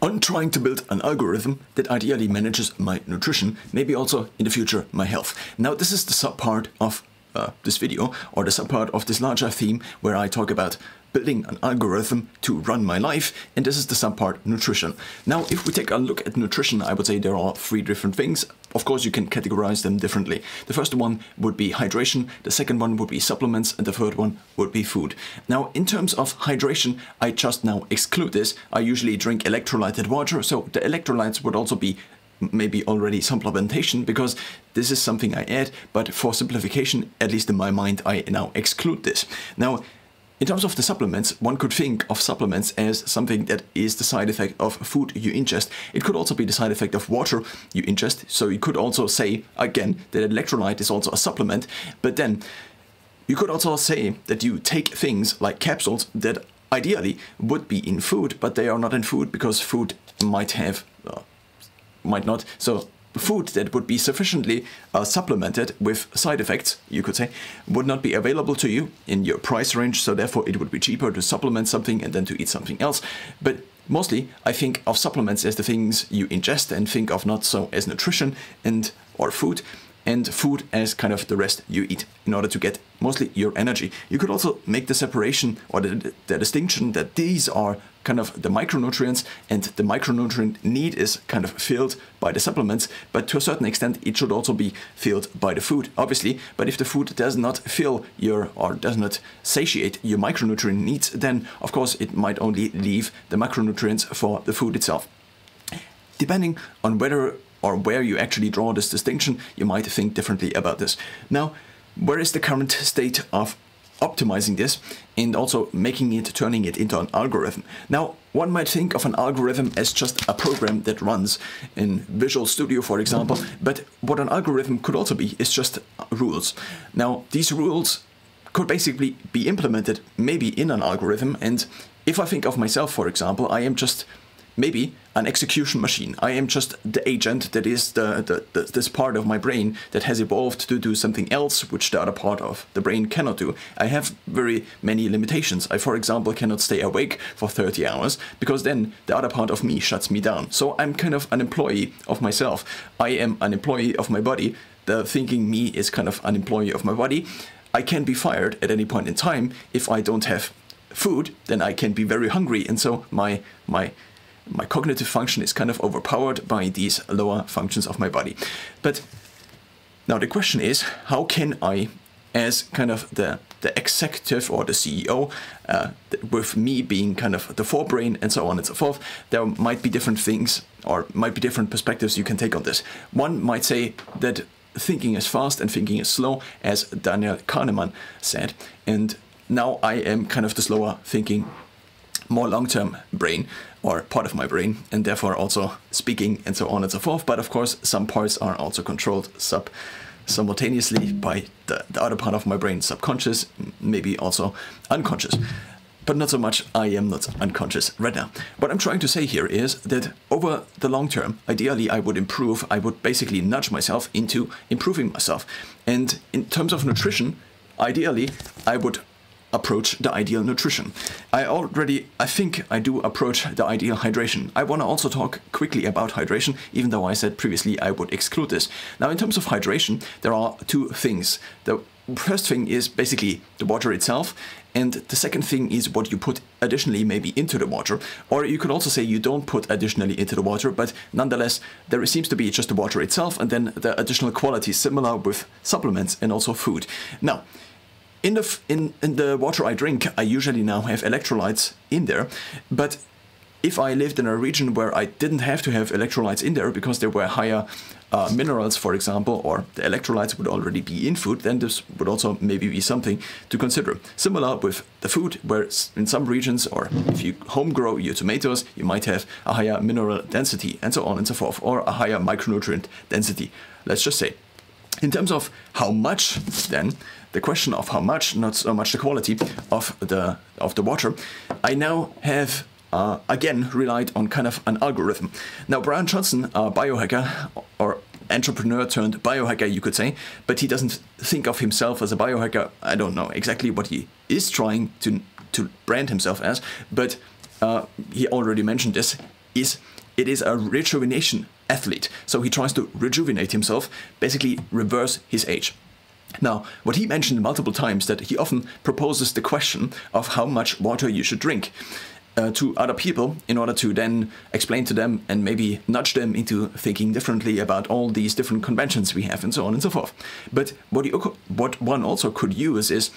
on trying to build an algorithm that ideally manages my nutrition, maybe also in the future my health. Now this is the subpart of this video, or the subpart of this larger theme where I talk about building an algorithm to run my life, and this is the subpart nutrition. Now if we take a look at nutrition, I would say there are three different things. Of course you can categorize them differently. The first one would be hydration, the second one would be supplements, and the third one would be food. Now in terms of hydration, I just now exclude this. I usually drink electrolyted water, so the electrolytes would also be maybe already supplementation, because this is something I add, but for simplification, at least in my mind, I now exclude this. Now, in terms of the supplements, one could think of supplements as something that is the side effect of food you ingest. It could also be the side effect of water you ingest, so you could also say, again, that electrolyte is also a supplement, but then you could also say that you take things like capsules that ideally would be in food, but they are not in food because food might have might not. So food that would be sufficiently supplemented with side effects, you could say, would not be available to you in your price range, so therefore it would be cheaper to supplement something and then to eat something else. But mostly I think of supplements as the things you ingest and think of not so as nutrition or food, and food as kind of the rest you eat in order to get mostly your energy. You could also make the separation or the distinction that these are kind of the micronutrients, and the micronutrient need is kind of filled by the supplements, but to a certain extent it should also be filled by the food, obviously. But if the food does not fill your, or does not satiate your micronutrient needs, then of course it might only leave the macronutrients for the food itself. Depending on whether or where you actually draw this distinction, you might think differently about this. Now, where is the current state of optimizing this and also turning it into an algorithm? Now, one might think of an algorithm as just a program that runs in Visual Studio, for example, but what an algorithm could also be is just rules. Now, these rules could basically be implemented maybe in an algorithm, and if I think of myself, for example, I am just maybe an execution machine. I am just the agent that is this part of my brain that has evolved to do something else which the other part of the brain cannot do. I have very many limitations. I, for example, cannot stay awake for 30 hours because then the other part of me shuts me down. So I'm kind of an employee of myself. I am an employee of my body. The thinking me is kind of an employee of my body. I can be fired at any point in time. If I don't have food, then I can be very hungry, and so my cognitive function is kind of overpowered by these lower functions of my body. But now the question is, how can I, as kind of the executive or the CEO, with me being kind of the forebrain and so on and so forth, there might be different things or might be different perspectives you can take on this. One might say that thinking is fast and thinking is slow, as Daniel Kahneman said, and now I am kind of the slower thinking, more long-term brain, or part of my brain, and therefore also speaking and so on and so forth. But of course some parts are also controlled simultaneously by the other part of my brain, subconscious, maybe also unconscious. But not so much, I am not unconscious right now. What I'm trying to say here is that over the long term, ideally I would basically nudge myself into improving myself. And in terms of nutrition, ideally I would approach the ideal nutrition. I think I do approach the ideal hydration. I want to also talk quickly about hydration, even though I said previously I would exclude this. Now, in terms of hydration, there are two things. The first thing is basically the water itself, and the second thing is what you put additionally maybe into the water. Or you could also say you don't put additionally into the water, but nonetheless there seems to be just the water itself and then the additional qualities similar with supplements and also food. Now, in the water I drink, I usually now have electrolytes in there, but if I lived in a region where I didn't have to have electrolytes in there because there were higher minerals, for example, or the electrolytes would already be in food, then this would also maybe be something to consider. Similar with the food, where in some regions, or if you home grow your tomatoes, you might have a higher mineral density and so on and so forth, or a higher micronutrient density, let's just say. In terms of how much, then, the question of how much, not so much the quality of the water, I now have again relied on kind of an algorithm. Now, Brian Johnson, a biohacker or entrepreneur turned biohacker, you could say, but he doesn't think of himself as a biohacker. I don't know exactly what he is trying to brand himself as, but he already mentioned this. it is a rejuvenation athlete. So he tries to rejuvenate himself, basically reverse his age. Now, what he mentioned multiple times, that he often proposes the question of how much water you should drink to other people in order to then explain to them and maybe nudge them into thinking differently about all these different conventions we have and so on and so forth. But what one also could use is,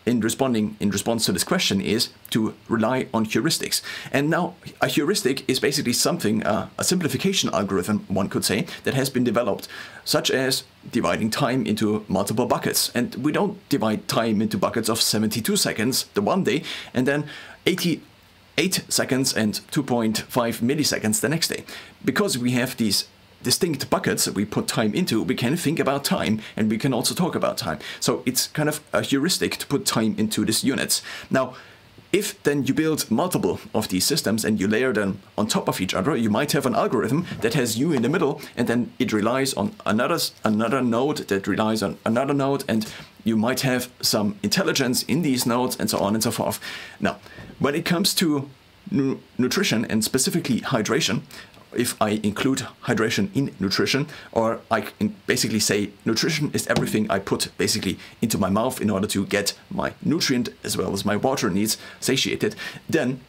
in response to this question, is to rely on heuristics. And now a heuristic is basically something, a simplification algorithm, one could say, that has been developed, such as dividing time into multiple buckets. And we don't divide time into buckets of 72 seconds the one day, and then 88 seconds and 2.5 milliseconds the next day. Because we have these distinct buckets that we put time into, we can think about time, and we can also talk about time. So it's kind of a heuristic to put time into these units. Now, if then you build multiple of these systems and you layer them on top of each other, you might have an algorithm that has you in the middle, and then it relies on another node that relies on another node, and you might have some intelligence in these nodes, and so on and so forth. Now, when it comes to nutrition, and specifically hydration, if I include hydration in nutrition, or I can basically say nutrition is everything I put basically into my mouth in order to get my nutrient as well as my water needs satiated, then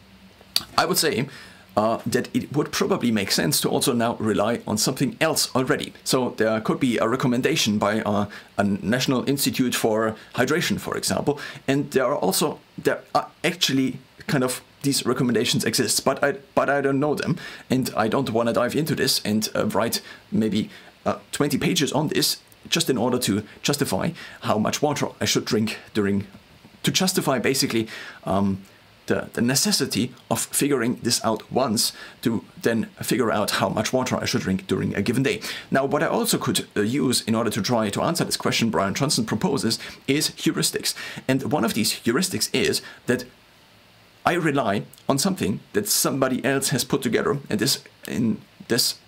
I would say that it would probably make sense to also now rely on something else already. So there could be a recommendation by a National Institute for Hydration, for example, and there are actually kind of these recommendations exist, but I don't know them, and I don't want to dive into this and write maybe 20 pages on this just in order to justify how much water I should drink to justify basically the necessity of figuring this out once, to then figure out how much water I should drink during a given day. Now, what I also could use in order to try to answer this question Brian Johnson proposes is heuristics. And one of these heuristics is that I rely on something that somebody else has put together, and this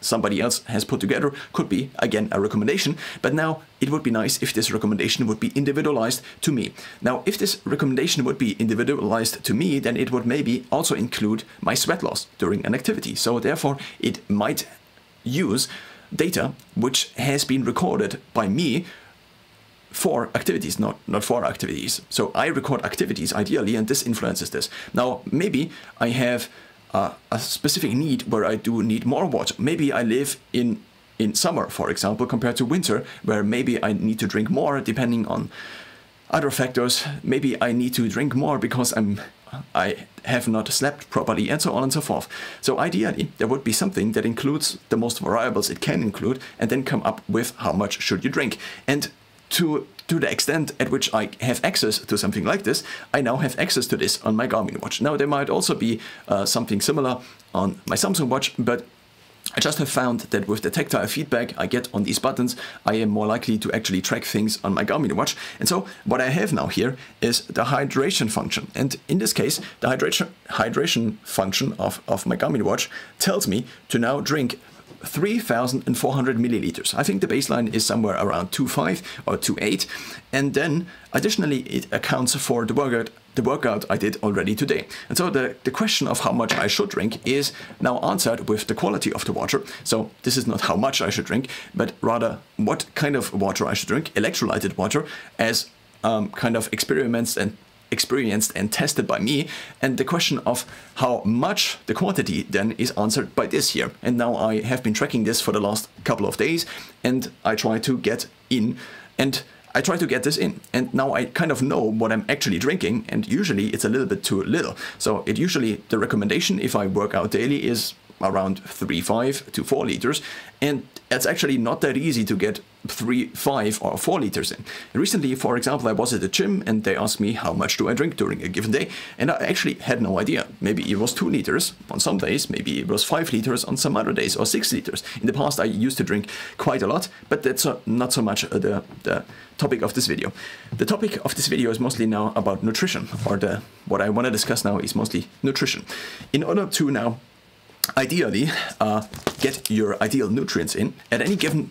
somebody else has put together could be, again, a recommendation, but now it would be nice if this recommendation would be individualized to me. Now, if this recommendation would be individualized to me, then it would maybe also include my sweat loss during an activity. So therefore, it might use data which has been recorded by me for activities, not for activities. So I record activities ideally, and this influences this. Now, maybe I have a specific need where I do need more water. Maybe I live in summer, for example, compared to winter, where maybe I need to drink more depending on other factors. Maybe I need to drink more because I have not slept properly, and so on and so forth. So ideally, there would be something that includes the most variables it can include, and then come up with how much should you drink. And to the extent at which I have access to something like this, I now have access to this on my Garmin watch. Now, there might also be something similar on my Samsung watch, but I just have found that with the tactile feedback I get on these buttons, I am more likely to actually track things on my Garmin watch. And so what I have now here is the hydration function. And in this case, the hydration function of my Garmin watch tells me to now drink 3,400 milliliters. I think the baseline is somewhere around 2.5 or 2.8, and then additionally it accounts for the workout I did already today. And so the question of how much I should drink is now answered with the quality of the water. So this is not how much I should drink, but rather what kind of water I should drink, electrolyted water, as kind of experienced and tested by me, and the question of how much the quantity then is answered by this here. And now I have been tracking this for the last couple of days, and I try to get this in, and now I kind of know what I'm actually drinking, and usually it's a little bit too little. So the recommendation if I work out daily is around 3.5 to 4 liters, and it's actually not that easy to get 3, 5 or 4 liters in. And recently, for example, I was at the gym and they asked me how much do I drink during a given day, and I actually had no idea. Maybe it was 2 liters on some days, maybe it was 5 liters on some other days, or 6 liters. In the past I used to drink quite a lot, but that's not so much the topic of this video. The topic of this video is mostly now about nutrition, or what I want to discuss now is mostly nutrition. In order to now ideally get your ideal nutrients in,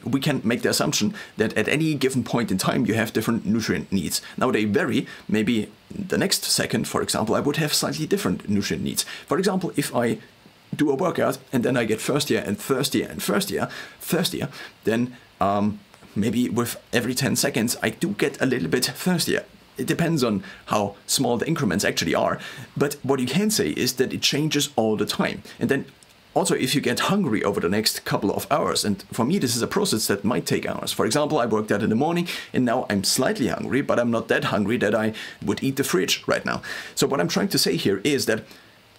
we can make the assumption that at any given point in time you have different nutrient needs. Now they vary. Maybe the next second, for example, I would have slightly different nutrient needs. For example, if I do a workout and then I get thirstier and thirstier and thirstier, then maybe with every 10 seconds I do get a little bit thirstier. It depends on how small the increments actually are, but what you can say is that it changes all the time. And then also, if you get hungry over the next couple of hours, and for me this is a process that might take hours. For example, I worked out in the morning and now I'm slightly hungry, but I'm not that hungry that I would eat the fridge right now. So what I'm trying to say here is that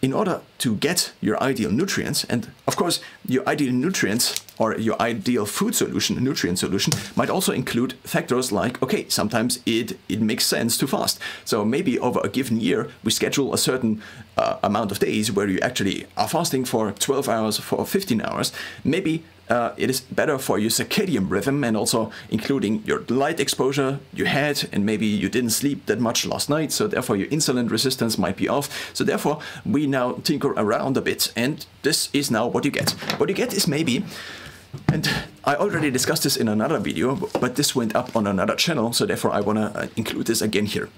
in order to get your ideal nutrients, and of course your ideal nutrients or your ideal food solution, nutrient solution, might also include factors like, okay, sometimes it makes sense to fast. So maybe over a given year, we schedule a certain amount of days where you actually are fasting for 12 hours, for 15 hours. Maybe it is better for your circadian rhythm and also including your light exposure you had, and maybe you didn't sleep that much last night, so therefore your insulin resistance might be off. So therefore we now tinker around a bit, and this is now what you get. What you get is maybe, and I already discussed this in another video, but this went up on another channel, so therefore I want to include this again here.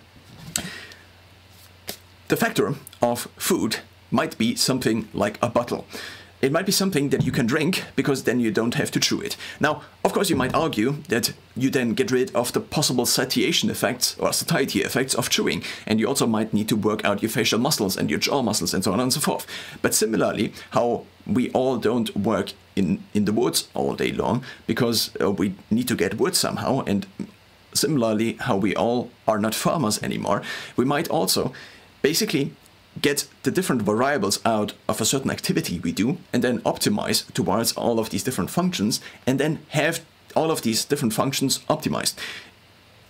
The factor of food might be something like a bottle. It might be something that you can drink because then you don't have to chew it. Now, of course, you might argue that you then get rid of the possible satiation effects or satiety effects of chewing, and you also might need to work out your facial muscles and your jaw muscles and so on and so forth. But similarly, how we all don't work in the woods all day long because we need to get wood somehow, and similarly, how we all are not farmers anymore, we might also basically get the different variables out of a certain activity we do and then optimize towards all of these different functions and then have all of these different functions optimized.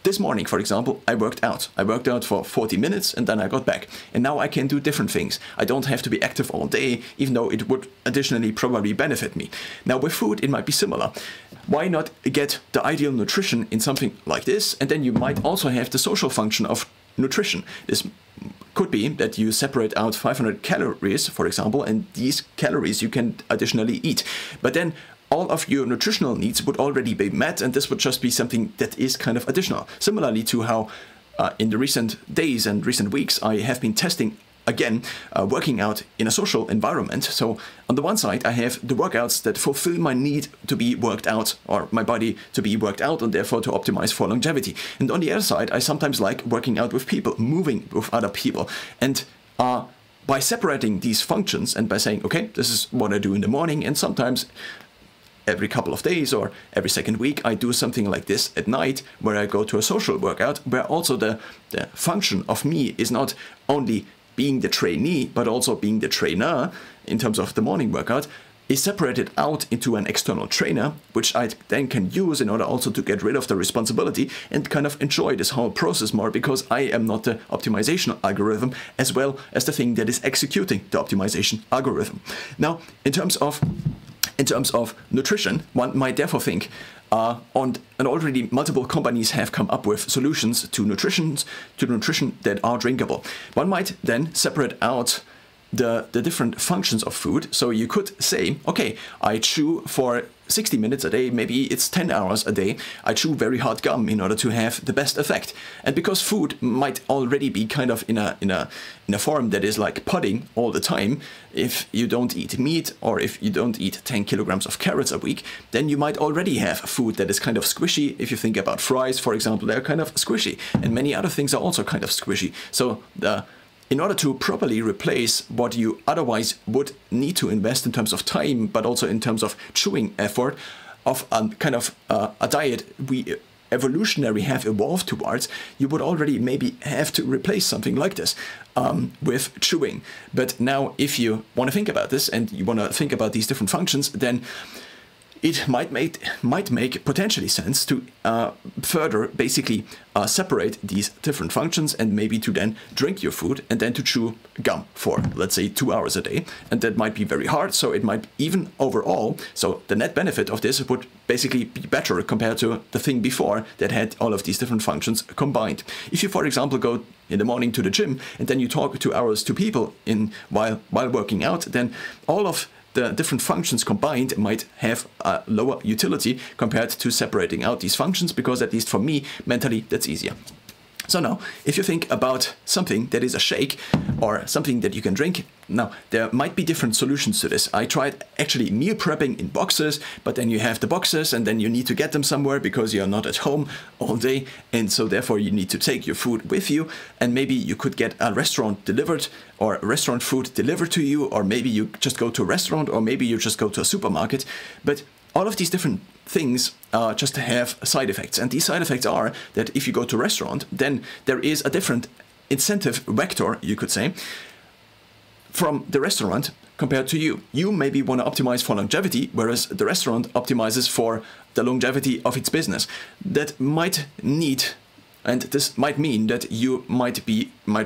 This morning, for example, I worked out. I worked out for 40 minutes and then I got back. And now I can do different things. I don't have to be active all day, even though it would additionally probably benefit me. Now with food, it might be similar. Why not get the ideal nutrition in something like this? And then you might also have the social function of nutrition. This could be that you separate out 500 calories, for example, and these calories you can additionally eat. But then all of your nutritional needs would already be met, and this would just be something that is kind of additional. Similarly to how in the recent days and recent weeks I have been testing again, working out in a social environment. So on the one side, I have the workouts that fulfill my need to be worked out, or my body to be worked out, and therefore to optimize for longevity. And on the other side, I sometimes like working out with people, moving with other people. And by separating these functions and by saying, okay, this is what I do in the morning, and sometimes every couple of days or every second week, I do something like this at night where I go to a social workout, where also the function of me is not only being the trainee, but also being the trainer in terms of the morning workout, is separated out into an external trainer, which I then can use in order also to get rid of the responsibility and kind of enjoy this whole process more, because I am not the optimization algorithm as well as the thing that is executing the optimization algorithm. Now, in terms of nutrition, one might therefore think, and already multiple companies have come up with solutions to nutrition that are drinkable. One might then separate out the different functions of food. So you could say, okay, I chew for 60 minutes a day, maybe it's 10 hours a day. I chew very hard gum in order to have the best effect. And because food might already be kind of in a form that is like pudding all the time, if you don't eat meat or if you don't eat 10 kilograms of carrots a week, then you might already have food that is kind of squishy. If you think about fries, for example, they're kind of squishy, and many other things are also kind of squishy. So in order to properly replace what you otherwise would need to invest in terms of time, but also in terms of chewing effort, of kind of a diet we evolutionary have evolved towards, you would already maybe have to replace something like this with chewing. But now if you want to think about this and you want to think about these different functions, then it might make potentially sense to further basically separate these different functions, and maybe to then drink your food and then to chew gum for, let's say, 2 hours a day. And that might be very hard, so it might even overall, so the net benefit of this would basically be better compared to the thing before that had all of these different functions combined. If you, for example, go in the morning to the gym and then you talk 2 hours to people while working out, then all of the different functions combined might have a lower utility compared to separating out these functions, because at least for me, mentally, that's easier. So now, if you think about something that is a shake or something that you can drink, Now, there might be different solutions to this. I tried actually meal prepping in boxes, but then you have the boxes and then you need to get them somewhere because you're not at home all day. And so therefore you need to take your food with you, and maybe you could get a restaurant delivered or restaurant food delivered to you, or maybe you just go to a restaurant, or maybe you just go to a supermarket. But all of these different things just have side effects. And these side effects are that if you go to a restaurant, then there is a different incentive vector, you could say, from the restaurant compared to you. You maybe want to optimize for longevity, whereas the restaurant optimizes for the longevity of its business. That might need, and this might mean that you might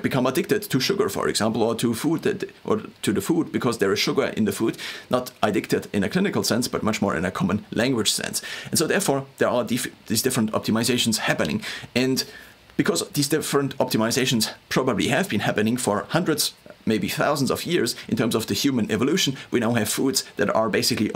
become addicted to sugar, for example, or to food or to the food because there is sugar in the food. Not addicted in a clinical sense, but much more in a common language sense. And so therefore there are these different optimizations happening. And because these different optimizations probably have been happening for hundreds, maybe thousands of years in terms of the human evolution, we now have foods that are basically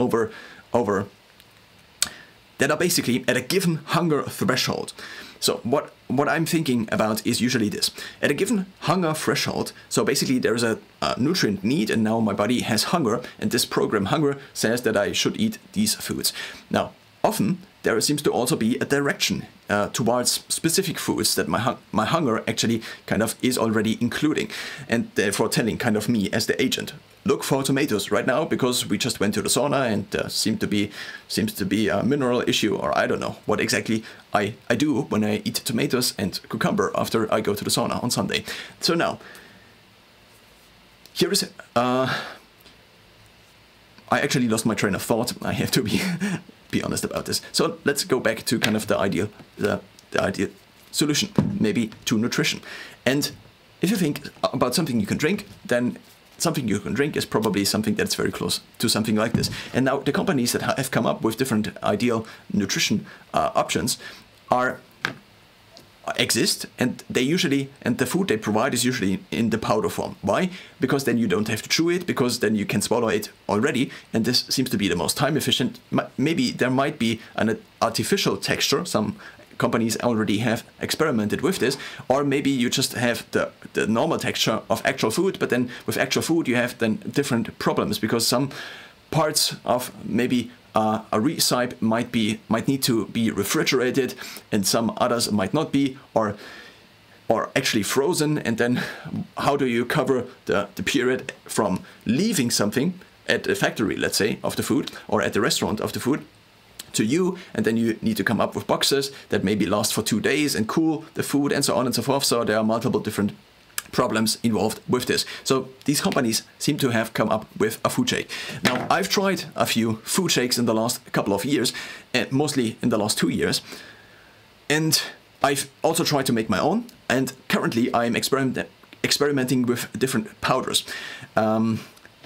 that are basically at a given hunger threshold. So what I'm thinking about is usually this. At a given hunger threshold, so basically there's a nutrient need, and now my body has hunger, and this program hunger says that I should eat these foods. Now, often there seems to also be a direction towards specific foods that my hunger actually kind of is already including, and therefore telling kind of me as the agent, look for tomatoes right now because we just went to the sauna and seems to be a mineral issue, or I don't know what exactly I do when I eat tomatoes and cucumber after I go to the sauna on Sunday. So now, here is I actually lost my train of thought. I have to be honest about this. So let's go back to kind of the ideal solution, maybe to nutrition. And if you think about something you can drink, then something you can drink is probably something that's very close to something like this. And now the companies that have come up with different ideal nutrition options exist, and the food they provide is usually in the powder form. Why? Because then you don't have to chew it, because then you can swallow it already, and this seems to be the most time efficient. Maybe there might be an artificial texture. Some companies already have experimented with this, or maybe you just have the normal texture of actual food, but then with actual food you have then different problems, because some parts of maybe a recipe might need to be refrigerated, and some others might not be, or actually frozen. And then how do you cover the period from leaving something at the factory, let's say, of the food, or at the restaurant of the food, to you, and then you need to come up with boxes that maybe last for 2 days and cool the food and so on and so forth. So there are multiple different problems involved with this. So these companies seem to have come up with a food shake. Now, I've tried a few food shakes in the last couple of years, and mostly in the last 2 years, and I've also tried to make my own, and currently I'm experimenting with different powders.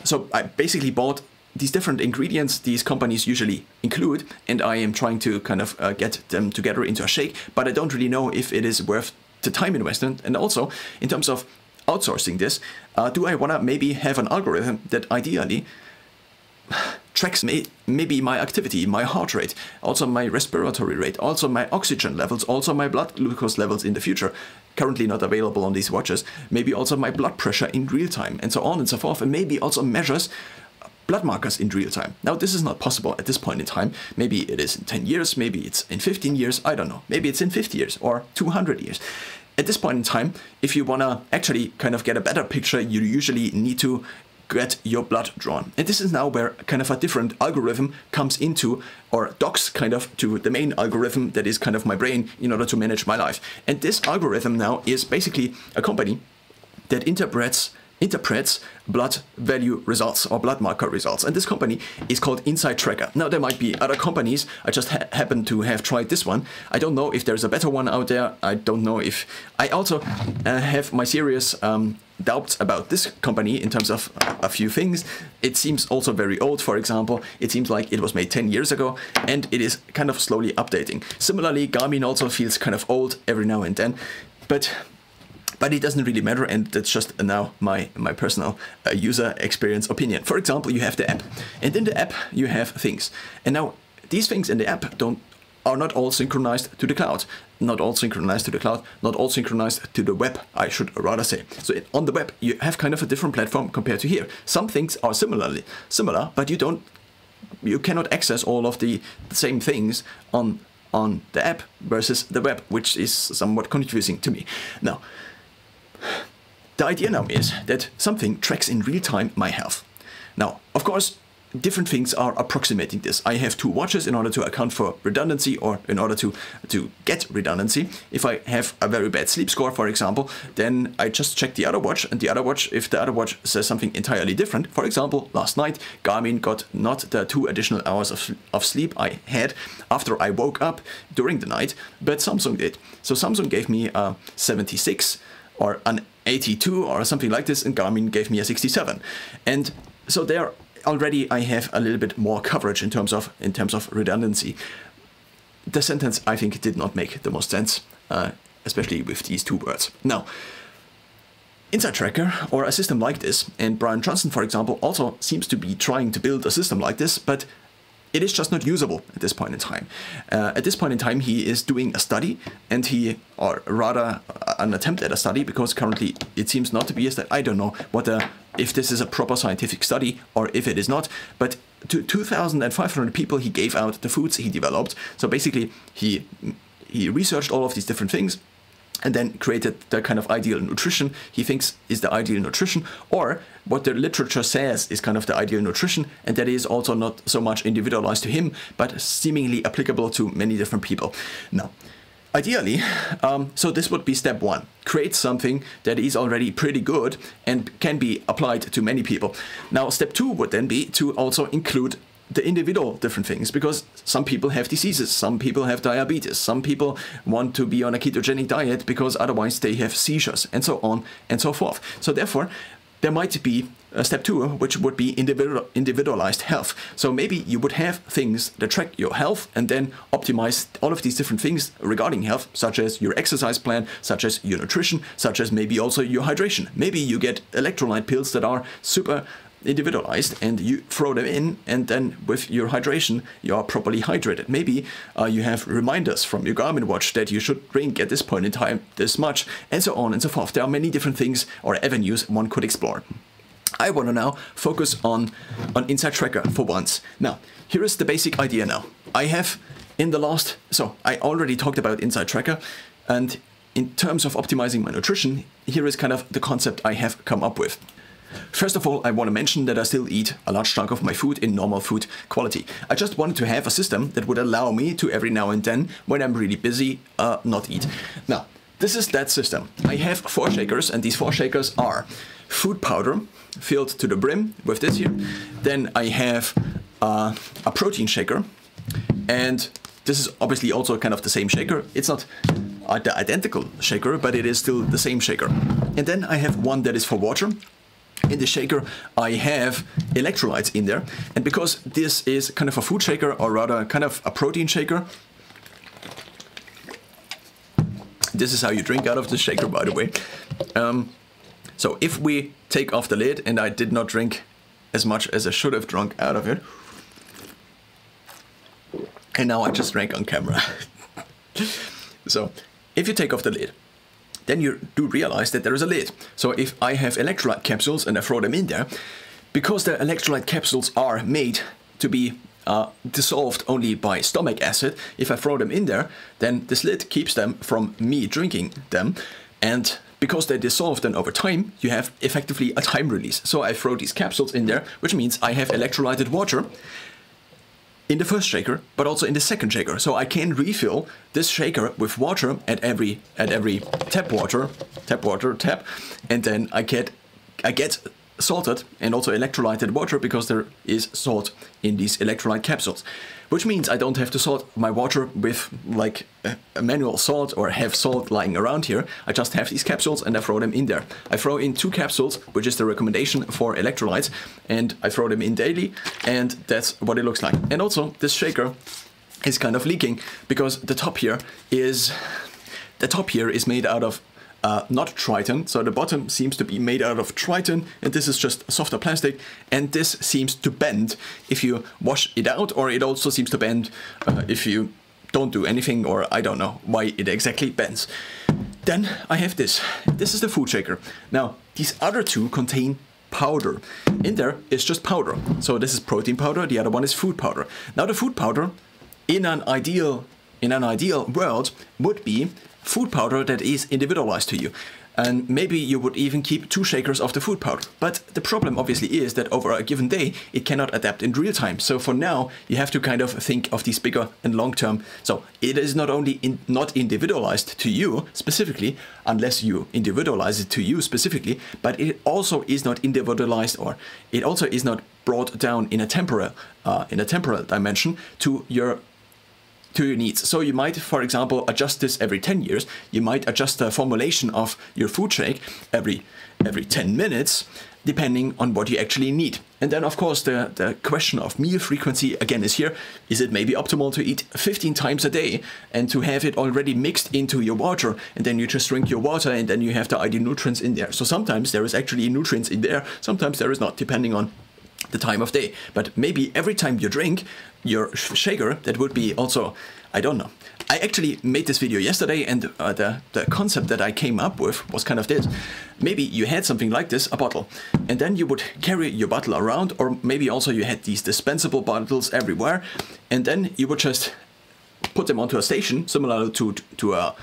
So I basically bought these different ingredients these companies usually include, and I am trying to kind of get them together into a shake, but I don't really know if it is worth the time investment. And also in terms of outsourcing this, do I want to maybe have an algorithm that ideally tracks maybe my activity, my heart rate, also my respiratory rate, also my oxygen levels, also my blood glucose levels in the future, currently not available on these watches, maybe also my blood pressure in real time, and so on and so forth, and maybe also measures blood markers in real time. Now, this is not possible at this point in time. Maybe it is in 10 years, maybe it's in 15 years, I don't know. Maybe it's in 50 years or 200 years. At this point in time, if you want to actually kind of get a better picture, you usually need to get your blood drawn. And this is now where kind of a different algorithm comes into, or docks kind of to the main algorithm that is kind of my brain in order to manage my life. And this algorithm now is basically a company that interprets blood value results or blood marker results, and this company is called Inside Tracker. Now, there might be other companies. I just happen to have tried this one. I don't know if there's a better one out there. I don't know if I also have my serious doubts about this company in terms of a few things. It seems also very old. For example, it seems like it was made 10 years ago, and it is kind of slowly updating. Similarly, Garmin also feels kind of old every now and then, but it doesn't really matter, and that's just now my personal user experience opinion. For example, you have the app, and in the app you have things, and now these things in the app don't are not all synchronized to the cloud. Not all synchronized to the cloud, not all synchronized to the web, I should rather say. So on the web, you have kind of a different platform compared to here. Some things are similar, but you cannot access all of the same things on the app versus the web, which is somewhat confusing to me. Now, the idea now is that something tracks in real time my health. Now, of course, different things are approximating this. I have two watches in order to account for redundancy, or in order to get redundancy. If I have a very bad sleep score, for example, then I just check the other watch, and the other watch, if the other watch says something entirely different, for example, last night Garmin got not the 2 additional hours of sleep I had after I woke up during the night, but Samsung did. So Samsung gave me a 76 or an 82 or something like this, and Garmin gave me a 67. And so there already I have a little bit more coverage in terms of redundancy. The sentence, I think, did not make the most sense, especially with these two words. Now, InsideTracker, or a system like this, and Brian Johnson, for example, also seems to be trying to build a system like this, but it is just not usable at this point in time. At this point in time, he is doing a study, or rather an attempt at a study, because currently it seems not to be a study. I don't know if this is a proper scientific study or if it is not, but to 2,500 people he gave out the foods he developed. So basically he researched all of these different things and then created the kind of ideal nutrition he thinks is the ideal nutrition, or what the literature says is kind of the ideal nutrition, and that is also not so much individualized to him, but seemingly applicable to many different people. Now, ideally, so this would be step one. Create something that is already pretty good and can be applied to many people. Now, step two would then be to also include the individual different things, because some people have diseases, some people have diabetes, some people want to be on a ketogenic diet because otherwise they have seizures, and so on and so forth. So therefore, there might be a step two, which would be individualized health. So maybe you would have things that track your health and then optimize all of these different things regarding health, such as your exercise plan, such as your nutrition, such as maybe also your hydration. Maybe you get electrolyte pills that are super individualized and you throw them in, and then with your hydration you are properly hydrated. Maybe you have reminders from your Garmin watch that you should drink at this point in time this much, and so on and so forth. There are many different things or avenues one could explore. I want to now focus on InsideTracker for once. Now, here is the basic idea now. I already talked about InsideTracker, and in terms of optimizing my nutrition, here is kind of the concept I have come up with. First of all, I want to mention that I still eat a large chunk of my food in normal food quality. I just wanted to have a system that would allow me to every now and then, when I'm really busy, not eat. Now, this is that system. I have 4 shakers, and these 4 shakers are food powder filled to the brim with this here. Then I have a protein shaker, and this is obviously also kind of the same shaker. It's not the identical shaker, but it is still the same shaker. And then I have one that is for water. In the shaker I have electrolytes in there, and because this is kind of a food shaker, or rather kind of a protein shaker, this is how you drink out of the shaker, by the way. So if we take off the lid, and I did not drink as much as I should have drunk out of it, and now I just drank on camera. So if you take off the lid, then you do realize that there is a lid. So if I have electrolyte capsules and I throw them in there, because the electrolyte capsules are made to be dissolved only by stomach acid, if I throw them in there, then this lid keeps them from me drinking them. And because they dissolve then over time, you have effectively a time release. So I throw these capsules in there, which means I have electrolyted water in the first shaker, but also in the second shaker. So I can refill this shaker with water at every tap, and then I get salted and also electrolyted water, because there is salt in these electrolyte capsules. Which means I don't have to salt my water with like a manual salt or have salt lying around here. I just have these capsules and I throw them in there. I throw in 2 capsules, which is the recommendation for electrolytes, and I throw them in daily, and that's what it looks like. And also this shaker is kind of leaking, because the top here is made out of not Triton, so the bottom seems to be made out of Triton, and this is just softer plastic, and this seems to bend if you wash it out, or it also seems to bend if you don't do anything, or I don't know why it exactly bends. Then I have this. This is the food shaker. Now, these other two contain powder. In there is just powder. So this is protein powder, the other one is food powder. Now the food powder, in an ideal world, would be food powder that is individualized to you. And maybe you would even keep 2 shakers of the food powder. But the problem obviously is that over a given day, it cannot adapt in real time. So for now, you have to kind of think of these bigger and long term. So it is not only not individualized to you specifically, unless you individualize it to you specifically, but it also is not individualized, or it also is not brought down in a temporal dimension to your needs. So you might, for example, adjust this every 10 years. You might adjust the formulation of your food shake every 10 minutes, depending on what you actually need. And then, of course, the question of meal frequency again is here. Is it maybe optimal to eat 15 times a day and to have it already mixed into your water, and then you just drink your water and then you have the ideal nutrients in there? So sometimes there is actually nutrients in there, sometimes there is not, depending on the time of day. But maybe every time you drink your shaker, that would be also, I don't know. I actually made this video yesterday, and the concept that I came up with was kind of this. Maybe you had something like this, a bottle, and then you would carry your bottle around, or maybe also you had these dispensable bottles everywhere, and then you would just put them onto a station, similar to a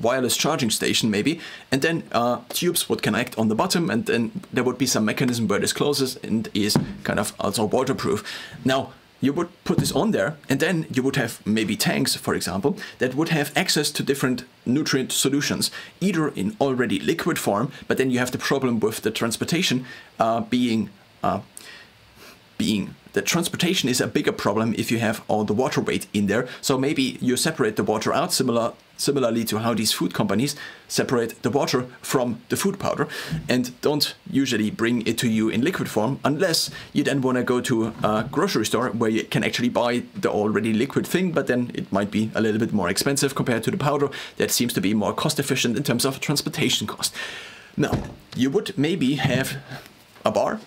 wireless charging station maybe, and then tubes would connect on the bottom, and then there would be some mechanism where this closes and is kind of also waterproof. Now, you would put this on there, and then you would have maybe tanks, for example, that would have access to different nutrient solutions, either in already liquid form, but then you have the problem with the transportation being the transportation is a bigger problem if you have all the water weight in there. So maybe you separate the water out, similarly to how these food companies separate the water from the food powder, and don't usually bring it to you in liquid form, unless you then want to go to a grocery store where you can actually buy the already liquid thing, but then it might be a little bit more expensive compared to the powder. That seems to be more cost efficient in terms of transportation cost. Now, you would maybe have a bar,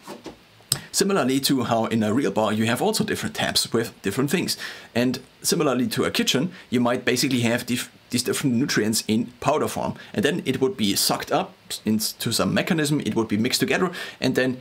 similarly to how in a real bar you have also different taps with different things. And similarly to a kitchen, you might basically have these different nutrients in powder form. And then it would be sucked up into some mechanism, it would be mixed together, and then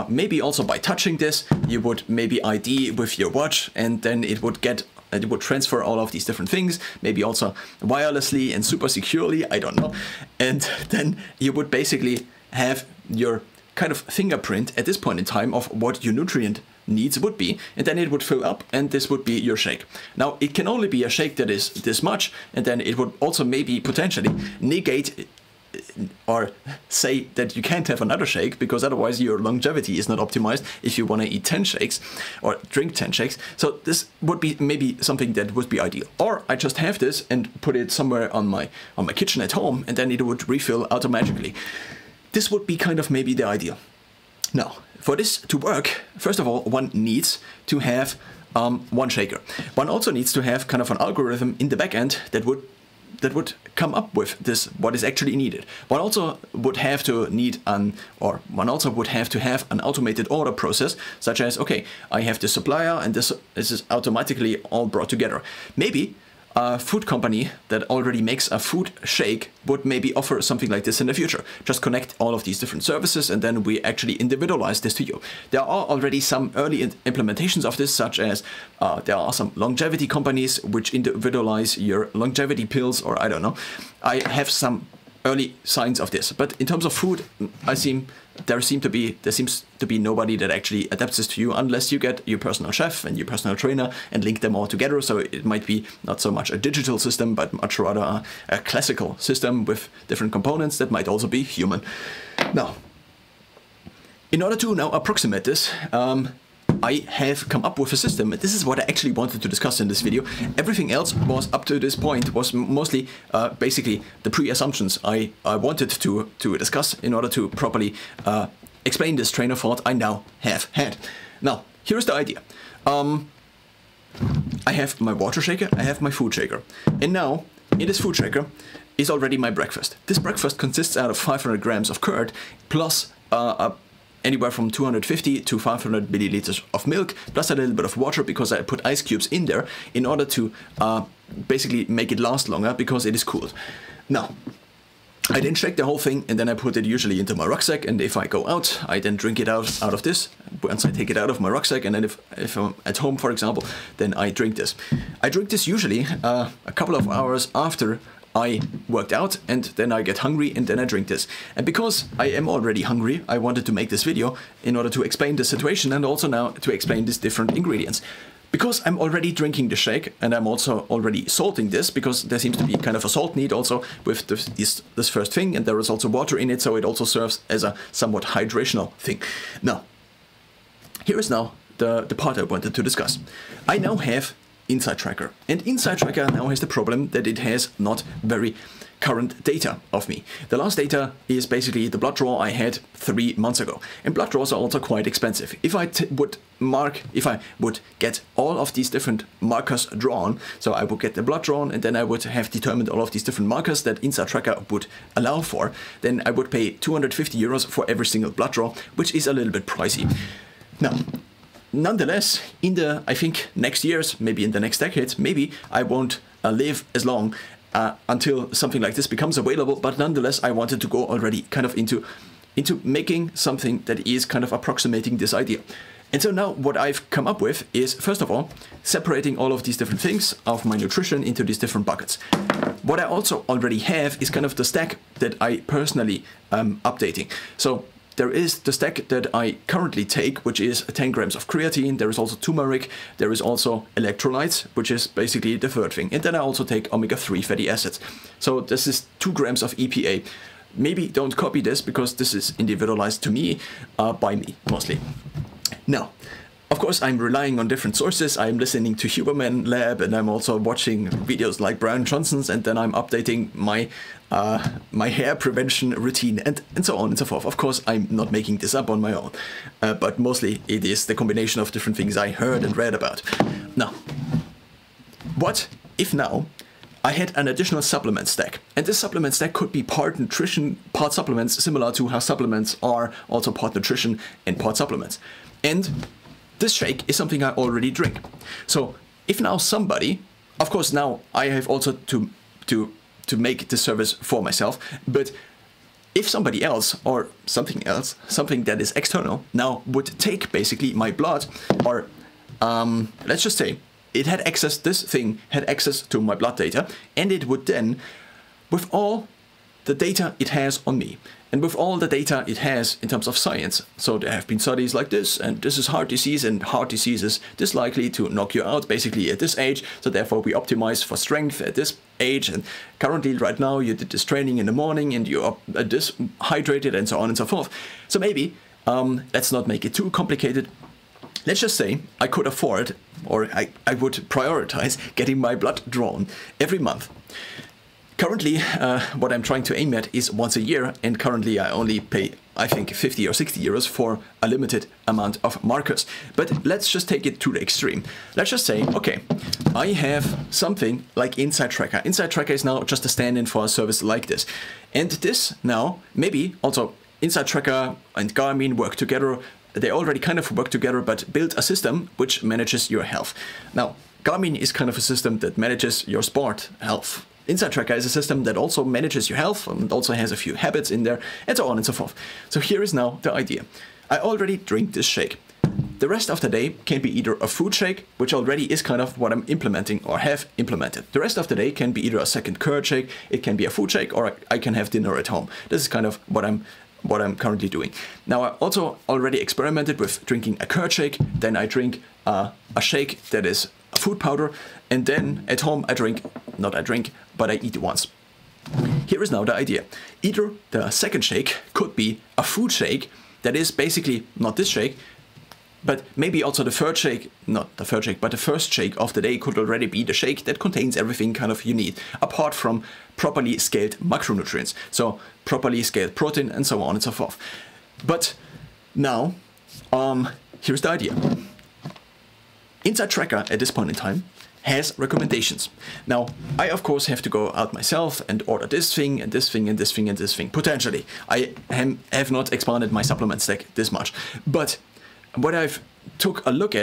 maybe also by touching this, you would maybe ID with your watch, and then it would transfer all of these different things, maybe also wirelessly and super securely, I don't know. And then you would basically have your kind of fingerprint at this point in time of what your nutrient needs would be, and then it would fill up, and this would be your shake. Now, it can only be a shake that is this much, and then it would also maybe potentially negate or say that you can't have another shake, because otherwise your longevity is not optimized if you want to eat 10 shakes or drink 10 shakes. So this would be maybe something that would be ideal. Or I just have this and put it somewhere on my kitchen at home, and then it would refill automatically. This would be kind of maybe the ideal. Now, for this to work, first of all, one needs to have one shaker. One also needs to have kind of an algorithm in the back end that would come up with this, what is actually needed. One also would have to have an automated order process, such as, okay, I have the supplier, and this is automatically all brought together. Maybe a food company that already makes a food shake would maybe offer something like this in the future. Just connect all of these different services, and then we actually individualize this to you. There are already some early implementations of this, such as there are some longevity companies which individualize your longevity pills, or I don't know. I have some early signs of this, but in terms of food, there seems to be nobody that actually adapts this to you, unless you get your personal chef and your personal trainer and link them all together. So it might be not so much a digital system, but much rather a classical system with different components that might also be human. Now, in order to now approximate this, I have come up with a system. This is what I actually wanted to discuss in this video. Everything else was up to this point was mostly basically the pre-assumptions I wanted to discuss in order to properly explain this train of thought I now have had. Now, here's the idea. I have my water shaker, I have my food shaker, and now in this food shaker is already my breakfast. This breakfast consists out of 500 grams of curd plus a anywhere from 250 to 500 milliliters of milk, plus a little bit of water, because I put ice cubes in there in order to basically make it last longer, because it is cooled. Now, I then shake the whole thing, and then I put it usually into my rucksack, and if I go out, I then drink it out of this. Once I take it out of my rucksack, and then if I'm at home, for example, then I drink this. I drink this usually a couple of hours after I worked out, and then I get hungry, and then I drink this. And because I am already hungry, I wanted to make this video in order to explain the situation, and also now to explain these different ingredients. Because I'm already drinking the shake, and I'm also already salting this, because there seems to be kind of a salt need also with this first thing, and there is also water in it, so it also serves as a somewhat hydrational thing. Now, here is now the part I wanted to discuss. I now have Inside Tracker, and Inside Tracker now has the problem that it has not very current data of me. The last data is basically the blood draw I had 3 months ago, and blood draws are also quite expensive. If I would get all of these different markers drawn, so I would get the blood drawn, and then I would have determined all of these different markers that Inside Tracker would allow for, then I would pay 250 euros for every single blood draw, which is a little bit pricey. Now, nonetheless, I think next years, maybe in the next decades, maybe I won't live as long until something like this becomes available, but nonetheless I wanted to go already kind of into making something that is kind of approximating this idea. And so now what I've come up with is, first of all, separating all of these different things of my nutrition into these different buckets. What I also already have is kind of the stack that I personally am updating. So there is the stack that I currently take, which is 10 grams of creatine. There is also turmeric. There is also electrolytes, which is basically the third thing. And then I also take omega-3 fatty acids. So this is 2 grams of EPA. Maybe don't copy this, because this is individualized to me, by me, mostly. Now, of course, I'm relying on different sources. I'm listening to Huberman Lab, and I'm also watching videos like Brian Johnson's, and then I'm updating my my hair prevention routine, and so on and so forth. Of course, I'm not making this up on my own, but mostly it is the combination of different things I heard and read about. Now, what if now I had an additional supplement stack? And this supplement stack could be part nutrition, part supplements, similar to how supplements are also part nutrition and part supplements. And this shake is something I already drink. So if now somebody, of course now I have also to make the service for myself, but if somebody else or something else, something that is external, now would take basically my blood, or let's just say this thing had access to my blood data, and it would then, with all the data it has on me, and with all the data it has in terms of science. So there have been studies like this, and this is heart disease, and heart disease is this likely to knock you out basically at this age, so therefore we optimize for strength at this age, and currently right now you did this training in the morning and you're this hydrated, and so on and so forth. So maybe, let's not make it too complicated. Let's just say I could afford, or I would prioritize getting my blood drawn every month. Currently, what I'm trying to aim at is once a year, and currently I only pay, I think, 50 or 60 euros for a limited amount of markers. But let's just take it to the extreme. Let's just say, okay, I have something like Inside Tracker. Inside Tracker is now just a stand-in for a service like this. And this now, maybe also Inside Tracker and Garmin work together. They already kind of work together, but build a system which manages your health. Now, Garmin is kind of a system that manages your sport health. Inside Tracker is a system that also manages your health and also has a few habits in there, and so on and so forth. So here is now the idea. I already drink this shake. The rest of the day can be either a food shake, which already is kind of what I'm implementing or have implemented. The rest of the day can be either a second curd shake, it can be a food shake, or I can have dinner at home. This is kind of what I'm currently doing. Now, I also already experimented with drinking a curd shake, then I drink a shake that is a food powder, and then at home but I eat once. Here is now the idea. Either the second shake could be a food shake that is basically not this shake, but maybe also the third shake, not the third shake, but the first shake of the day could already be the shake that contains everything kind of you need, apart from properly scaled macronutrients, so properly scaled protein and so on and so forth. But now, here's the idea. Inside Tracker at this point in time has recommendations. Now, I of course have to go out myself and order this thing and this thing and this thing and this thing, potentially. I have not expanded my supplement stack this much. But what I've taken a look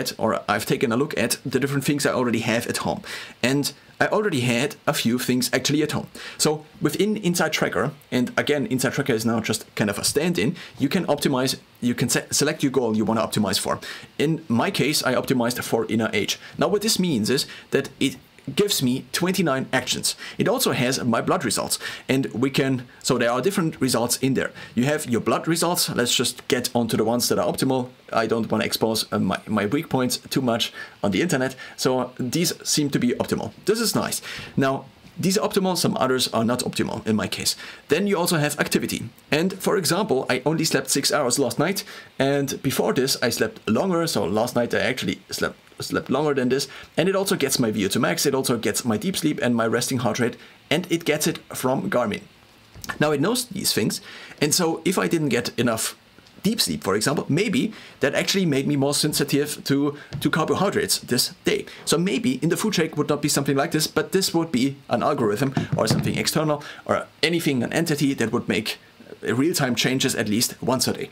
at the different things I already have at home. And I already had a few things actually at home. So within Insight Tracker, and again, Insight Tracker is now just kind of a stand-in, you can optimize, you can select your goal you want to optimize for. In my case, I optimized for inner age. Now what this means is that it gives me 29 actions. It also has my blood results, and so there are different results in there. You have your blood results. Let's just get onto the ones that are optimal. I don't want to expose my weak points too much on the internet, so these seem to be optimal. This is nice. Now, these are optimal, some others are not optimal in my case. Then you also have activity. And for example, I only slept 6 hours last night, and before this I slept longer, so last night I actually slept longer than this, and it also gets my VO2 max, it also gets my deep sleep and my resting heart rate, and it gets it from Garmin. Now it knows these things, and so if I didn't get enough deep sleep, for example, maybe that actually made me more sensitive to carbohydrates this day. So maybe in the food shake would not be something like this, but this would be an algorithm or something external or anything, an entity that would make real-time changes at least once a day.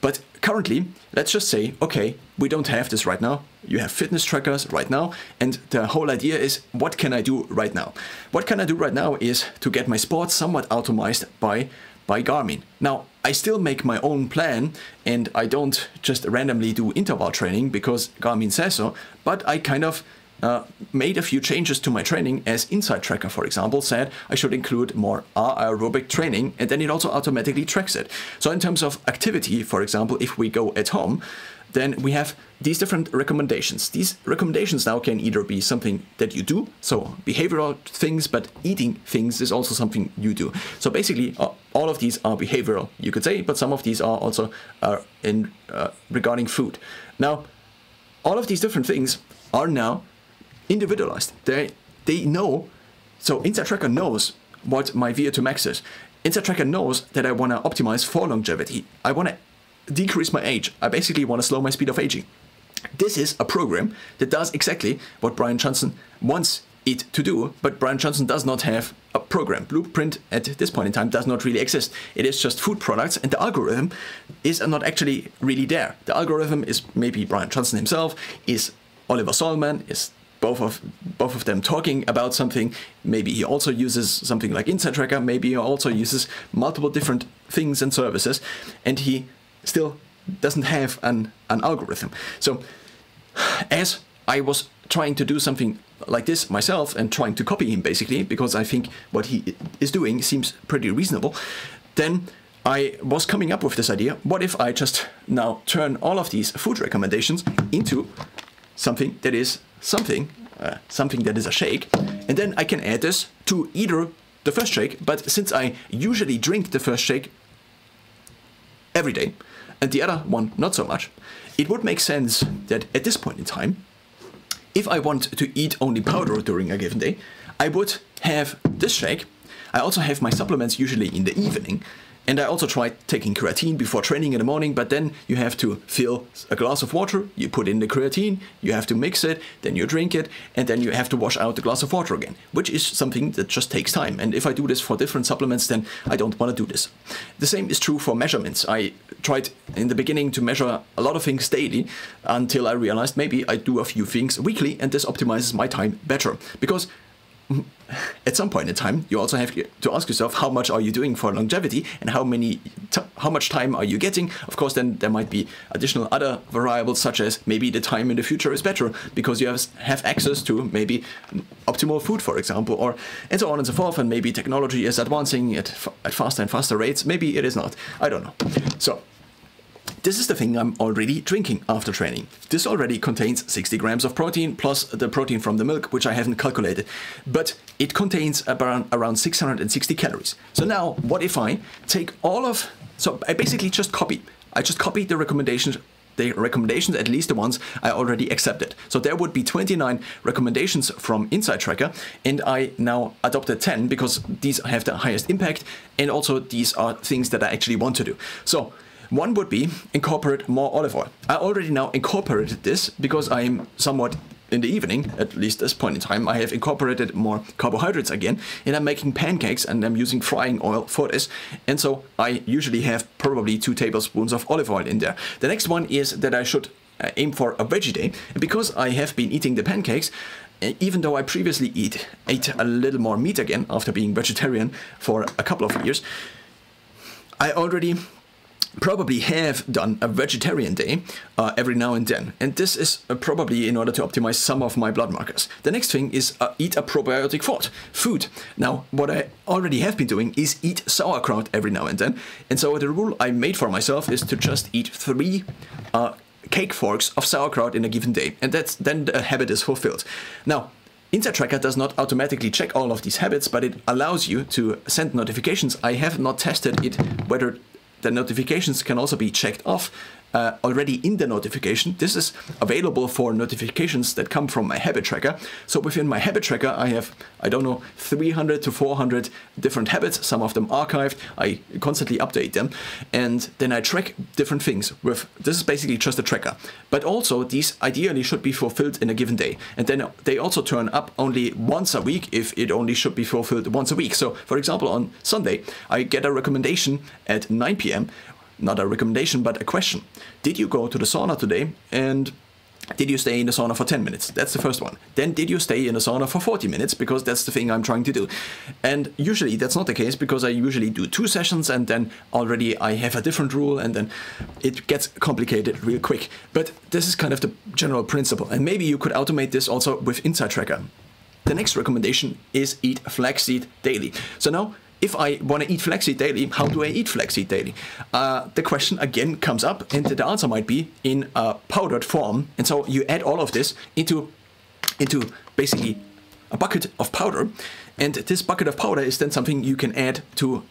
But currently, let's just say, okay, we don't have this right now. You have fitness trackers right now. And the whole idea is, what can I do right now? What can I do right now is to get my sports somewhat automized by Garmin. Now, I still make my own plan, and I don't just randomly do interval training because Garmin says so, but I kind of made a few changes to my training, as Insight Tracker, for example, said I should include more aerobic training, and then it also automatically tracks it. So in terms of activity, for example, if we go at home, then we have these different recommendations. These recommendations now can either be something that you do, so behavioral things, but eating things is also something you do. So basically, all of these are behavioral, you could say, but some of these are also regarding food. Now, all of these different things are now individualized. They know, so Insight Tracker knows what my VO2 max is. Insight Tracker knows that I want to optimize for longevity. I want to decrease my age. I basically want to slow my speed of aging. This is a program that does exactly what Brian Johnson wants it to do, but Brian Johnson does not have a program. Blueprint at this point in time does not really exist. It is just food products, and the algorithm is not actually really there. The algorithm is maybe Brian Johnson himself, is Oliver Solman, is both of them talking about something. Maybe he also uses something like Insight Tracker, maybe he also uses multiple different things and services, and he still doesn't have an algorithm. So as I was trying to do something like this myself and trying to copy him basically, because I think what he is doing seems pretty reasonable, then I was coming up with this idea: what if I just now turn all of these food recommendations into something that is something that is a shake, and then I can add this to either the first shake, but since I usually drink the first shake every day and the other one not so much, it would make sense that at this point in time, if I want to eat only powder during a given day, I would have this shake. I also have my supplements usually in the evening, and I also tried taking creatine before training in the morning, but then you have to fill a glass of water, you put in the creatine, you have to mix it, then you drink it, and then you have to wash out the glass of water again, which is something that just takes time. And if I do this for different supplements, then I don't want to do this. The same is true for measurements. I tried in the beginning to measure a lot of things daily until I realized maybe I do a few things weekly, and this optimizes my time better. Because at some point in time, you also have to ask yourself, how much are you doing for longevity, and how much time are you getting? Of course, then there might be additional other variables, such as maybe the time in the future is better because you have access to maybe optimal food, for example, or and so on and so forth. And maybe technology is advancing at faster and faster rates. Maybe it is not. I don't know. So this is the thing I'm already drinking after training. This already contains 60 grams of protein plus the protein from the milk, which I haven't calculated, but it contains around 660 calories. So now what if I take so I basically just copy. I just copied the recommendations, at least the ones I already accepted. So there would be 29 recommendations from Insight Tracker, and I now adopted 10 because these have the highest impact, and also these are things that I actually want to do. So one would be incorporate more olive oil. I already now incorporated this because I'm somewhat in the evening, at least this point in time, I have incorporated more carbohydrates again, and I'm making pancakes and I'm using frying oil for this. And so I usually have probably 2 tablespoons of olive oil in there. The next one is that I should aim for a veggie day. And because I have been eating the pancakes, even though I previously ate a little more meat again after being vegetarian for a couple of years, I already probably have done a vegetarian day every now and then, and this is probably in order to optimize some of my blood markers. The next thing is eat a probiotic food. Now, what I already have been doing is eat sauerkraut every now and then, and so the rule I made for myself is to just eat 3 cake forks of sauerkraut in a given day, and then the habit is fulfilled. Now, Inside Tracker does not automatically check all of these habits, but it allows you to send notifications. I have not tested it whether the notifications can also be checked off already in the notification. This is available for notifications that come from my habit tracker. So within my habit tracker, I have, I don't know, 300 to 400 different habits, some of them archived. I constantly update them, and then I track different things with, this is basically just a tracker. But also these ideally should be fulfilled in a given day. And then they also turn up only once a week if it only should be fulfilled once a week. So for example, on Sunday, I get a recommendation at 9 p.m. Not a recommendation, but a question. Did you go to the sauna today, and did you stay in the sauna for 10 minutes? That's the first one. Then did you stay in the sauna for 40 minutes? Because that's the thing I'm trying to do. And usually that's not the case, because I usually do 2 sessions and then already I have a different rule, and then it gets complicated real quick. But this is kind of the general principle. And maybe you could automate this also with Inside Tracker. The next recommendation is eat flaxseed daily. So now, if I want to eat flaxseed daily, how do I eat flaxseed daily? The question again comes up, and the answer might be in a powdered form. And so you add all of this into basically a bucket of powder, and this bucket of powder is then something you can add to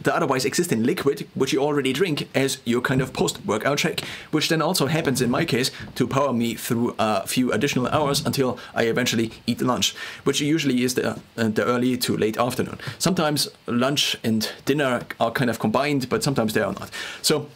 the otherwise existing liquid, which you already drink as your kind of post-workout shake, which then also happens in my case to power me through a few additional hours until I eventually eat lunch, which usually is the early to late afternoon. Sometimes lunch and dinner are kind of combined, but sometimes they are not. So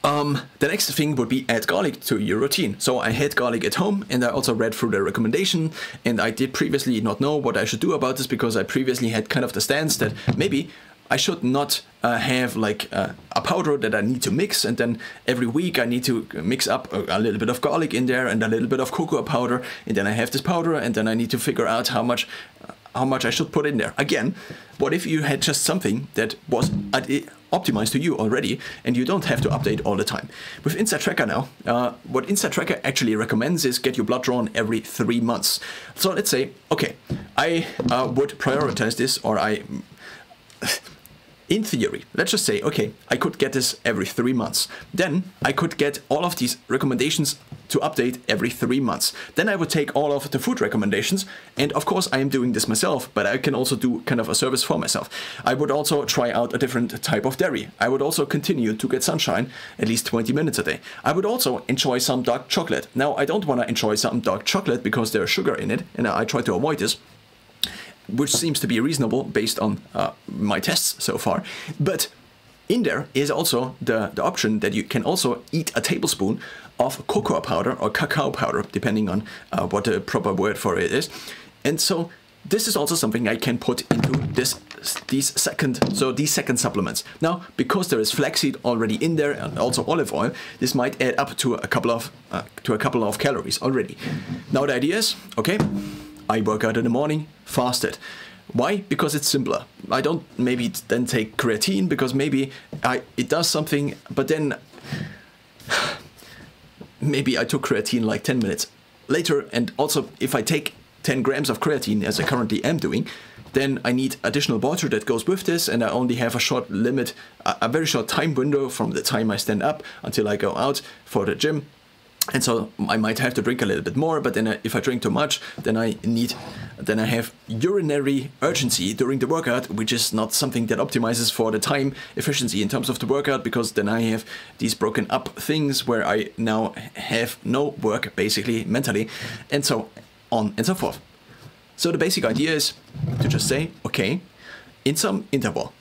the next thing would be add garlic to your routine. So I had garlic at home, and I also read through the recommendation, and I did previously not know what I should do about this, because I previously had kind of the stance that maybe I should not have like a powder that I need to mix, and then every week I need to mix up a little bit of garlic in there and a little bit of cocoa powder, and then I have this powder, and then I need to figure out how much I should put in there. Again, what if you had just something that was optimized to you already, and you don't have to update all the time? With Inside Tracker now, what Inside Tracker actually recommends is get your blood drawn every 3 months. So let's say, okay, I would prioritize this, or in theory, let's just say, okay, I could get this every 3 months. Then I could get all of these recommendations to update every 3 months. Then I would take all of the food recommendations, and of course I am doing this myself, but I can also do kind of a service for myself. I would also try out a different type of dairy. I would also continue to get sunshine at least 20 minutes a day. I would also enjoy some dark chocolate. Now, I don't want to enjoy some dark chocolate because there's sugar in it, and I try to avoid this, which seems to be reasonable based on my tests so far. But in there is also the option that you can also eat a tablespoon of cocoa powder or cacao powder, depending on what the proper word for it is. And so this is also something I can put into these second supplements. Now, because there is flaxseed already in there and also olive oil, this might add up to a couple of calories already. Now the idea is, okay, I work out in the morning, fasted. Why? Because it's simpler. I don't maybe then take creatine, because maybe it does something, but then maybe I took creatine like 10 minutes later, and also if I take 10 grams of creatine, as I currently am doing, then I need additional water that goes with this, and I only have a short limit, a very short time window from the time I stand up until I go out for the gym. And so I might have to drink a little bit more, but then if I drink too much, then I have urinary urgency during the workout, which is not something that optimizes for the time efficiency in terms of the workout, because then I have these broken up things where I now have no work basically mentally, and so on and so forth. So the basic idea is to just say, okay, in some interval,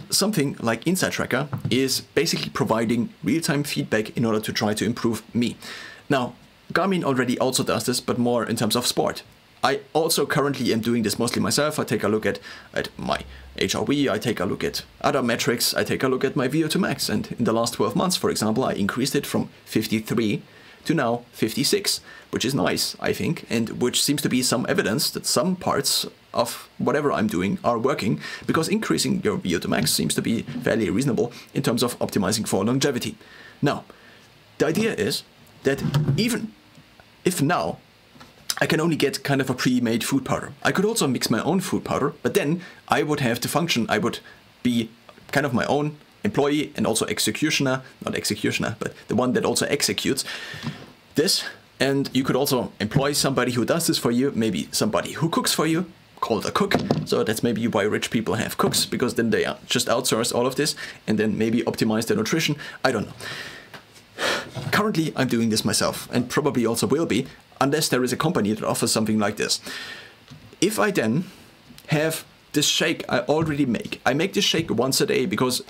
something like Inside Tracker is basically providing real-time feedback in order to try to improve me. Now, Garmin already also does this, but more in terms of sport. I also currently am doing this mostly myself. I take a look at my HRV, I take a look at other metrics, I take a look at my VO2 max, and in the last 12 months, for example, I increased it from 53 to now 56, which is nice, I think, and which seems to be some evidence that some parts of whatever I'm doing are working, because increasing your VO2 max seems to be fairly reasonable in terms of optimizing for longevity. Now, the idea is that even if now I can only get kind of a pre-made food powder, I could also mix my own food powder, but then I would have to function, I would be kind of my own employee and also executioner, not executioner, but the one that also executes this. And you could also employ somebody who does this for you, maybe somebody who cooks for you, called a cook. So that's maybe why rich people have cooks, because then they just outsource all of this and then maybe optimize their nutrition. I don't know. Currently, I'm doing this myself, and probably also will be, unless there is a company that offers something like this. If I then have this shake I already make, I make this shake once a day because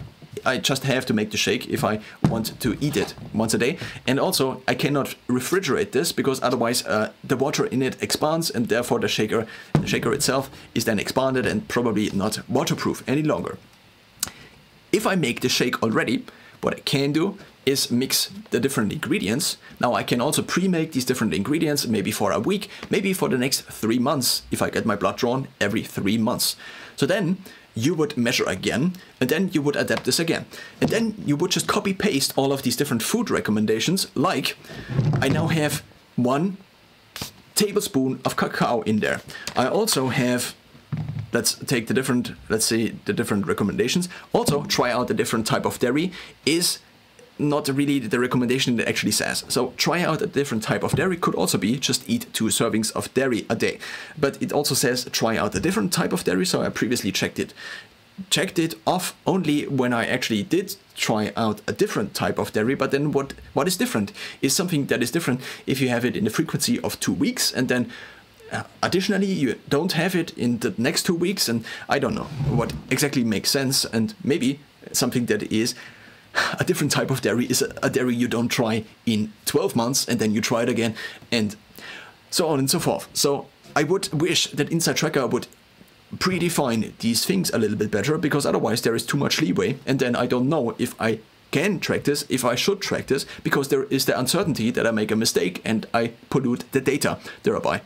I just have to make the shake if I want to eat it once a day. And also I cannot refrigerate this because otherwise the water in it expands, and therefore the shaker itself is then expanded and probably not waterproof any longer. If I make the shake already, what I can do is mix the different ingredients. Now I can also pre-make these different ingredients, maybe for a week, maybe for the next 3 months, if I get my blood drawn every 3 months. So then you would measure again, and then you would adapt this again. And then you would just copy paste all of these different food recommendations, like I now have 1 tablespoon of cacao in there. I also have, let's take the different, let's say the different recommendations. Also try out the different type of dairy is not really the recommendation that actually says. So try out a different type of dairy could also be just eat 2 servings of dairy a day. But it also says try out a different type of dairy. So I previously checked it off only when I actually did try out a different type of dairy. But then what is different is something that is different if you have it in the frequency of 2 weeks, and then additionally you don't have it in the next 2 weeks, and I don't know what exactly makes sense. And maybe something that is a different type of dairy is a dairy you don't try in 12 months, and then you try it again, and so on and so forth. So I would wish that Inside Tracker would predefine these things a little bit better, because otherwise there is too much leeway, and then I don't know if I can track this, if I should track this, because there is the uncertainty that I make a mistake and I pollute the data thereby.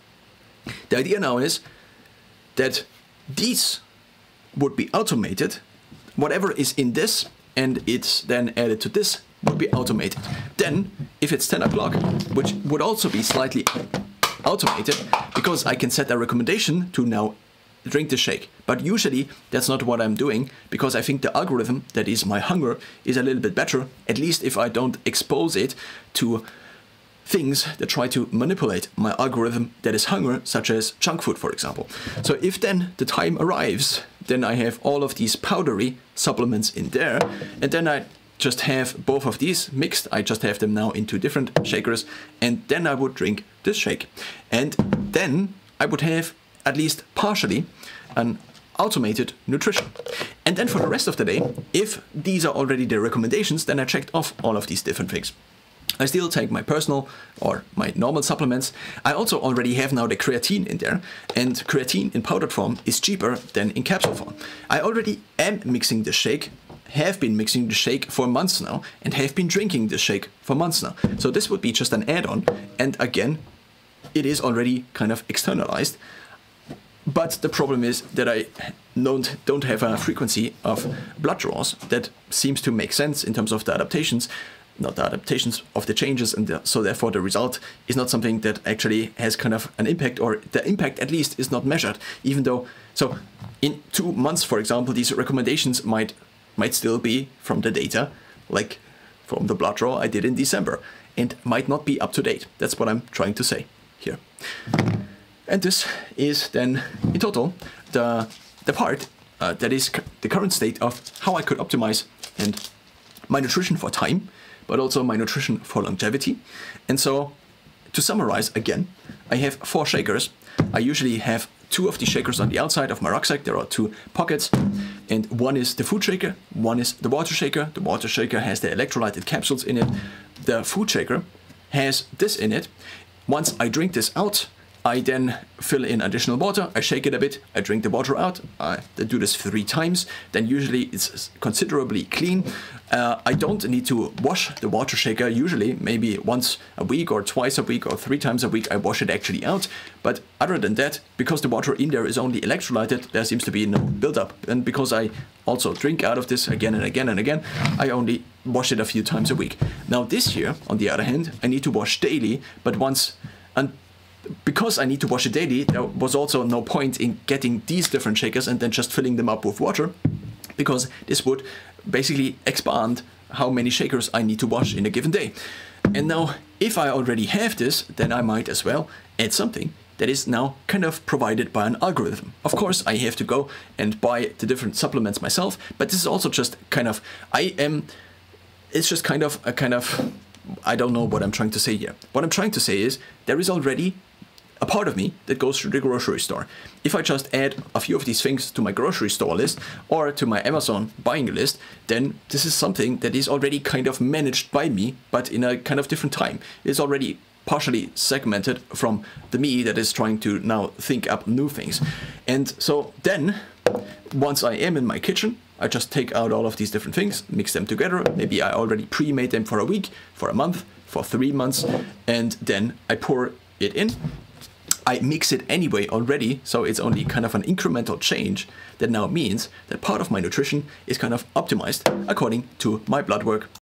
The idea now is that these would be automated. Whatever is in this and it's then added to this would be automated. Then, if it's 10 o'clock, which would also be slightly automated, because I can set a recommendation to now drink the shake. But usually that's not what I'm doing, because I think the algorithm that is my hunger is a little bit better, at least if I don't expose it to things that try to manipulate my algorithm that is hunger, such as junk food, for example. So if then the time arrives, then I have all of these powdery supplements in there, and then I just have both of these mixed. I just have them now into different shakers, and then I would drink this shake. And then I would have at least partially an automated nutrition. And then for the rest of the day, if these are already the recommendations, then I checked off all of these different things. I still take my personal or my normal supplements. I also already have now the creatine in there, and creatine in powdered form is cheaper than in capsule form. I already am mixing the shake, have been mixing the shake for months now, and have been drinking the shake for months now. So this would be just an add-on, and again, it is already kind of externalized. But the problem is that I don't have a frequency of blood draws that seems to make sense in terms of the adaptations, not the adaptations of the changes, and so therefore the result is not something that actually has kind of an impact, or the impact at least is not measured, even though, so in 2 months, for example, these recommendations might still be from the data, like from the blood draw I did in December, and might not be up to date. That's what I'm trying to say here. And this is then, in total, the part that is the current state of how I could optimize and my nutrition for time, but also my nutrition for longevity. And so, to summarize again, I have 4 shakers. I usually have 2 of these shakers on the outside of my rucksack. There are 2 pockets, and one is the food shaker, one is the water shaker. The water shaker has the electrolyted capsules in it. The food shaker has this in it. Once I drink this out, I then fill in additional water, I shake it a bit, I drink the water out, I do this 3 times, then usually it's considerably clean. I don't need to wash the water shaker, usually maybe once a week or twice a week or 3 times a week I wash it actually out. But other than that, because the water in there is only electrolyted, there seems to be no buildup. And because I also drink out of this again and again and again, I only wash it a few times a week. Now this year, on the other hand, I need to wash daily, but once, and because I need to wash it daily, there was also no point in getting these different shakers and then just filling them up with water, because this would basically expand how many shakers I need to wash in a given day. And now, if I already have this, then I might as well add something that is now kind of provided by an algorithm. Of course, I have to go and buy the different supplements myself, but this is also just kind of, it's just kind of I don't know what I'm trying to say here. What I'm trying to say is, there is already a part of me that goes through the grocery store. If I just add a few of these things to my grocery store list or to my Amazon buying list, then this is something that is already kind of managed by me, but in a kind of different time. It's already partially segmented from the me that is trying to now think up new things. And so then, once I am in my kitchen, I just take out all of these different things, mix them together. Maybe I already pre-made them for a week, for a month, for 3 months, and then I pour it in. I mix it anyway already, so it's only kind of an incremental change that now means that part of my nutrition is kind of optimized according to my blood work.